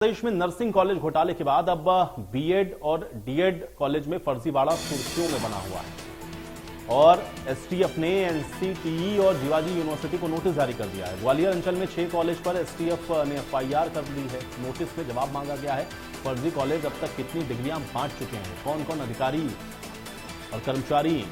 प्रदेश में nursing college घोटाले के बाद अब बीएड और डीएड कॉलेज में फर्जीवाड़ा सुर्खियों में बना हुआ है और एसटीएफ ने एनसीटीई और जीवाजी यूनिवर्सिटी को नोटिस जारी कर दिया है। ग्वालियर अंचल में 6 कॉलेज पर एसटीएफ ने एफआईआर कर दी है। नोटिस में जवाब मांगा गया है। फर्जी कॉलेज अब तक कितनी डिग्रियां बांट चुके हैं, कौन कौन अधिकारी और कर्मचारी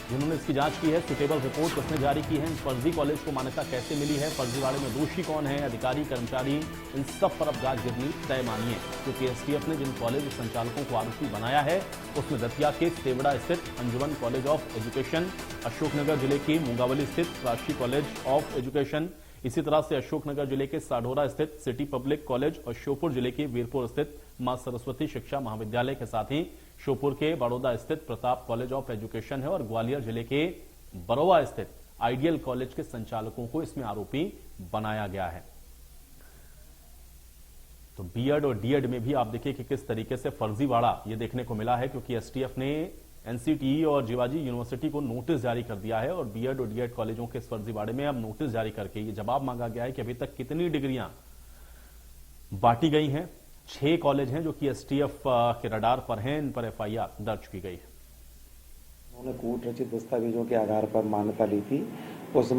जिन्होंने इसकी जांच की है, सुटेबल रिपोर्ट उसने जारी की है, फर्जी कॉलेज को मान्यता कैसे मिली है, फर्जीवाड़े में दोषी कौन है, अधिकारी कर्मचारी, इन सब पर अब गाज गिरनी तय मानिए, क्योंकि एसटीएफ ने जिन कॉलेज संचालकों को आरोपी बनाया है उसमें दतिया के सेवड़ा स्थित अंजुमन कॉलेज ऑफ एजुकेशन, अशोकनगर जिले की मुंगावली स्थित राशि कॉलेज ऑफ एजुकेशन, इसी तरह से अशोकनगर जिले के साढौरा स्थित सिटी पब्लिक कॉलेज और श्योपुर जिले के वीरपुर स्थित मां सरस्वती शिक्षा महाविद्यालय के साथ ही श्योपुर के बड़ौदा स्थित प्रताप कॉलेज ऑफ एजुकेशन है और ग्वालियर जिले के बरोवा स्थित आइडियल कॉलेज के संचालकों को इसमें आरोपी बनाया गया है। तो बीएड और डीएड में भी आप देखिए कि किस तरीके से फर्जीवाड़ा ये देखने को मिला है, क्योंकि एसटीएफ ने एनसीटीई और जीवाजी यूनिवर्सिटी को नोटिस जारी कर दिया है और बीएड और डीएड कॉलेजों के इस फर्जीवाड़े में अब नोटिस जारी करके ये जवाब मांगा गया है कि अभी तक कितनी डिग्रियां बांटी गई हैं। 6 कॉलेज हैं जो कि एसटीएफ के रडार पर हैं, इन पर एफआईआर दर्ज की गई है। उन्होंने कूट रचित दस्तावेजों के आधार पर मान्यता ली थी। उस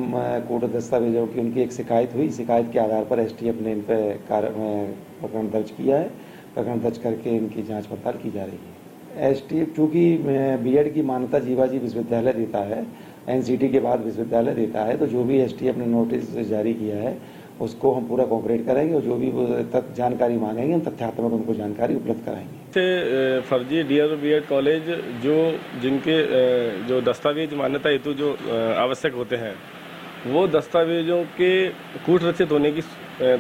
कूट दस्तावेजों की उनकी एक शिकायत हुई। शिकायत के आधार पर एसटीएफ ने इन पर प्रकरण दर्ज किया है। प्रकरण दर्ज करके इनकी जांच पड़ताल की जा रही है। एसटीएफ चूंकि बीएड की मान्यता जीवाजी विश्वविद्यालय देता है, एनसीटी के बाद विश्वविद्यालय देता है, तो जो भी एसटीएफ ने नोटिस जारी किया है उसको हम पूरा कोऑपरेट करेंगे और जो भी जानकारी मांगेंगे हम तथ्यात्मक उनको जानकारी उपलब्ध कराएंगे। फर्जी डीएड और बीएड कॉलेज जिनके जो दस्तावेज मान्यता हेतु जो आवश्यक होते हैं, वो दस्तावेजों के कूट रचित होने की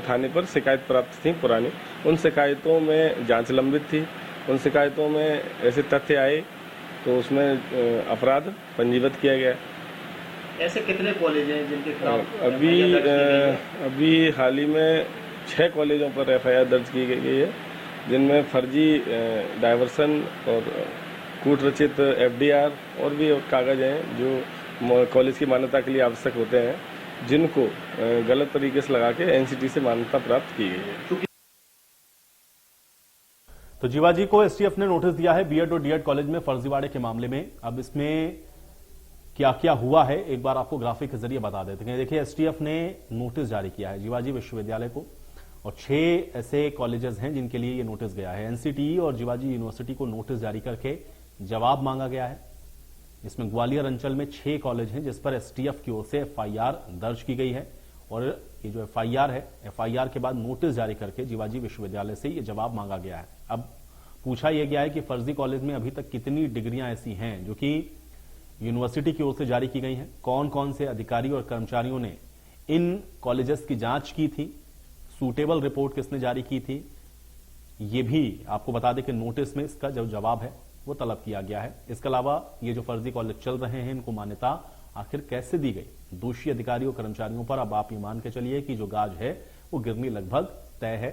थाने पर शिकायत प्राप्त थी पुरानी। उन शिकायतों में जांच लंबित थी। उन शिकायतों में ऐसे तथ्य आए तो उसमें अपराध पंजीबद्ध किया गया। ऐसे कितने कॉलेज हैं जिनके खिलाफ अभी हाल ही में 6 कॉलेजों पर एफआईआर दर्ज की गई है, जिनमें फर्जी डायवर्सन और कूट रचित एफडीआर और भी कागज हैं जो कॉलेज की मान्यता के लिए आवश्यक होते हैं, जिनको गलत तरीके से लगा के एनसीटी से मान्यता प्राप्त की गई है। तो जीवाजी को एसटीएफ ने नोटिस दिया है बीएड और डीएड कॉलेज में फर्जीवाड़े के मामले में। अब इसमें क्या क्या हुआ है एक बार आपको ग्राफिक के जरिए बता देते हैं। देखिए, एसटीएफ ने नोटिस जारी किया है जीवाजी विश्वविद्यालय को और 6 ऐसे कॉलेजेस हैं जिनके लिए ये नोटिस गया है। एनसीटीई और जीवाजी यूनिवर्सिटी को नोटिस जारी करके जवाब मांगा गया है। इसमें ग्वालियर अंचल में 6 कॉलेज हैं जिस पर एसटीएफ की ओर से एफआईआर दर्ज की गई है और ये जो एफआईआर है, एफआईआर के बाद नोटिस जारी करके जीवाजी विश्वविद्यालय से ये जवाब मांगा गया है। अब पूछा यह गया है कि फर्जी कॉलेज में अभी तक कितनी डिग्रियां ऐसी हैं जो कि यूनिवर्सिटी की ओर से जारी की गई हैं, कौन कौन से अधिकारी और कर्मचारियों ने इन कॉलेजेस की जांच की थी, सूटेबल रिपोर्ट किसने जारी की थी, ये भी आपको बता दें कि नोटिस में इसका जो जवाब है वो तलब किया गया है। इसके अलावा ये जो फर्जी कॉलेज चल रहे हैं इनको मान्यता आखिर कैसे दी गई, दोषी अधिकारियों कर्मचारियों पर अब आप ये मान के चलिए कि जो गाज है वो गिरनी लगभग तय है।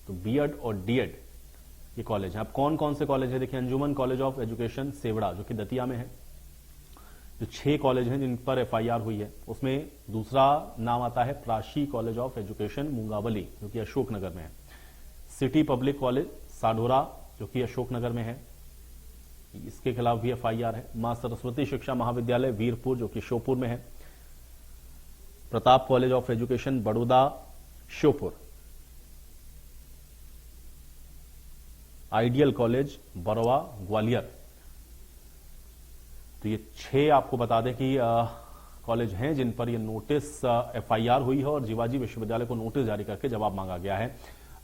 तो बीएड और डीएड ये कॉलेज है। अब कौन कौन से कॉलेज है देखिए, अंजुमन कॉलेज ऑफ एजुकेशन सेवड़ा जो कि दतिया में है, जो 6 कॉलेज हैं जिन पर एफआईआर हुई है, उसमें दूसरा नाम आता है Prashi college of education Mungaoli जो कि अशोकनगर में है, सिटी पब्लिक कॉलेज साढौरा जो कि अशोकनगर में है, इसके खिलाफ भी एफआईआर है। मां सरस्वती शिक्षा महाविद्यालय वीरपुर जो कि श्योपुर में है, Pratap college of education Baroda Sheopur, ideal college Barowa Gwalior. तो ये 6 आपको बता दें कि कॉलेज हैं जिन पर ये नोटिस एफआईआर हुई है और जीवाजी विश्वविद्यालय को नोटिस जारी करके जवाब मांगा गया है।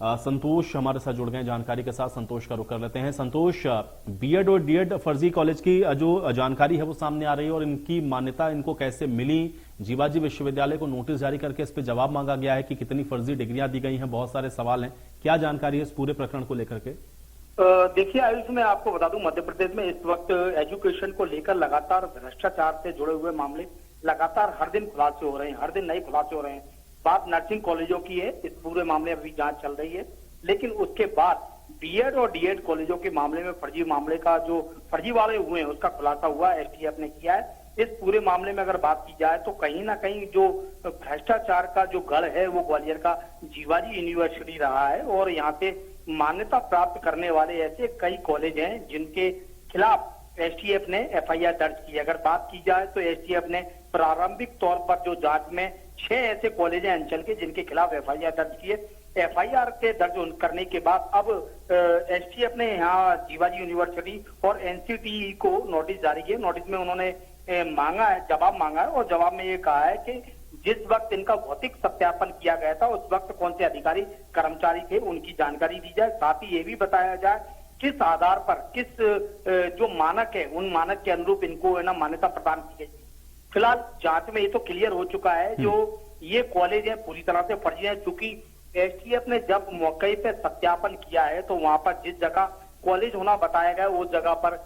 संतोष हमारे साथ जुड़ गए जानकारी के साथ। संतोष का रुख कर लेते हैं। संतोष, बीएड और डीएड फर्जी कॉलेज की जो जानकारी है वो सामने आ रही है और इनकी मान्यता इनको कैसे मिली, जीवाजी विश्वविद्यालय को नोटिस जारी करके इस पर जवाब मांगा गया है कि कितनी फर्जी डिग्रियां दी गई हैं, बहुत सारे सवाल हैं, क्या जानकारी है इस पूरे प्रकरण को लेकर के? देखिए आयुष, मैं आपको बता दूं, मध्य प्रदेश में इस वक्त एजुकेशन को लेकर लगातार भ्रष्टाचार से जुड़े हुए मामले लगातार हर दिन खुलासे हो रहे हैं, हर दिन नए खुलासे हो रहे हैं। बात नर्सिंग कॉलेजों की है, इस पूरे मामले अभी जांच चल रही है, लेकिन उसके बाद बीएड और डीएड कॉलेजों के मामले में फर्जी मामले का जो फर्जीवाड़े हुए हैं उसका खुलासा हुआ, एसटीएफ ने किया है। इस पूरे मामले में अगर बात की जाए तो कहीं ना कहीं जो भ्रष्टाचार का जो गढ़ है वो ग्वालियर का जीवाजी यूनिवर्सिटी रहा है और यहाँ से मान्यता प्राप्त करने वाले ऐसे कई कॉलेज हैं जिनके खिलाफ एसटीएफ ने एफआईआर दर्ज की है। अगर बात की जाए तो एसटीएफ ने प्रारंभिक तौर पर जो जांच में 6 ऐसे कॉलेज हैं अंचल के जिनके खिलाफ एफआईआर दर्ज की है। एफआईआर के दर्ज करने के बाद अब एसटीएफ ने यहाँ जीवाजी यूनिवर्सिटी और एनसीटीई को नोटिस जारी किया। नोटिस में उन्होंने मांगा है, जवाब मांगा है और जवाब में ये कहा है कि जिस वक्त इनका भौतिक सत्यापन किया गया था उस वक्त कौन से अधिकारी कर्मचारी थे उनकी जानकारी दी जाए। साथ ही ये भी बताया जाए किस आधार पर किस जो मानक है उन मानक के अनुरूप इनको है ना मान्यता प्रदान की गई। फिलहाल जांच में ये तो क्लियर हो चुका है जो ये कॉलेज है पूरी तरह से फर्जी है, चूंकि एसटीएफ ने जब मौके पे सत्यापन किया है तो वहां पर जिस जगह कॉलेज होना बताया गया उस जगह पर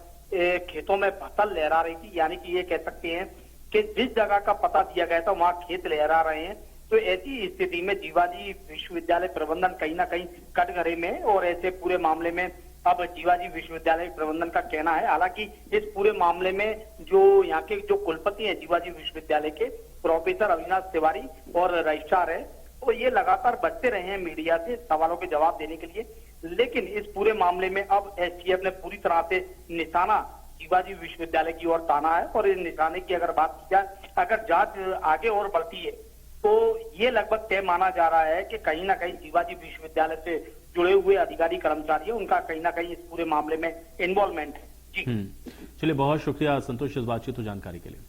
खेतों में फसल लहरा रही थी, यानी कि ये कह सकते हैं कि जिस जगह का पता दिया गया था वहां खेत लहरा रहे हैं। तो ऐसी स्थिति में जीवाजी विश्वविद्यालय प्रबंधन कहीं ना कहीं कटघरे में और ऐसे पूरे मामले में अब जीवाजी विश्वविद्यालय प्रबंधन का कहना है, हालांकि इस पूरे मामले में जो यहाँ के जो कुलपति हैं जीवाजी विश्वविद्यालय के प्रोफेसर अविनाश तिवारी और रजिस्ट्रार है तो ये लगातार बचते रहे हैं मीडिया से सवालों के जवाब देने के लिए। लेकिन इस पूरे मामले में अब एसटीएफ ने पूरी तरह से निशाना जीवाजी विश्वविद्यालय की ओर ताना है और इस निशाने की अगर बात की जाए, अगर जांच आगे और बढ़ती है तो ये लगभग तय माना जा रहा है कि कहीं ना कहीं जीवाजी विश्वविद्यालय से जुड़े हुए अधिकारी कर्मचारी है उनका कहीं ना कहीं इस पूरे मामले में इन्वॉल्वमेंट है। जी चलिए, बहुत शुक्रिया संतोष इस बातचीत और जानकारी के लिए।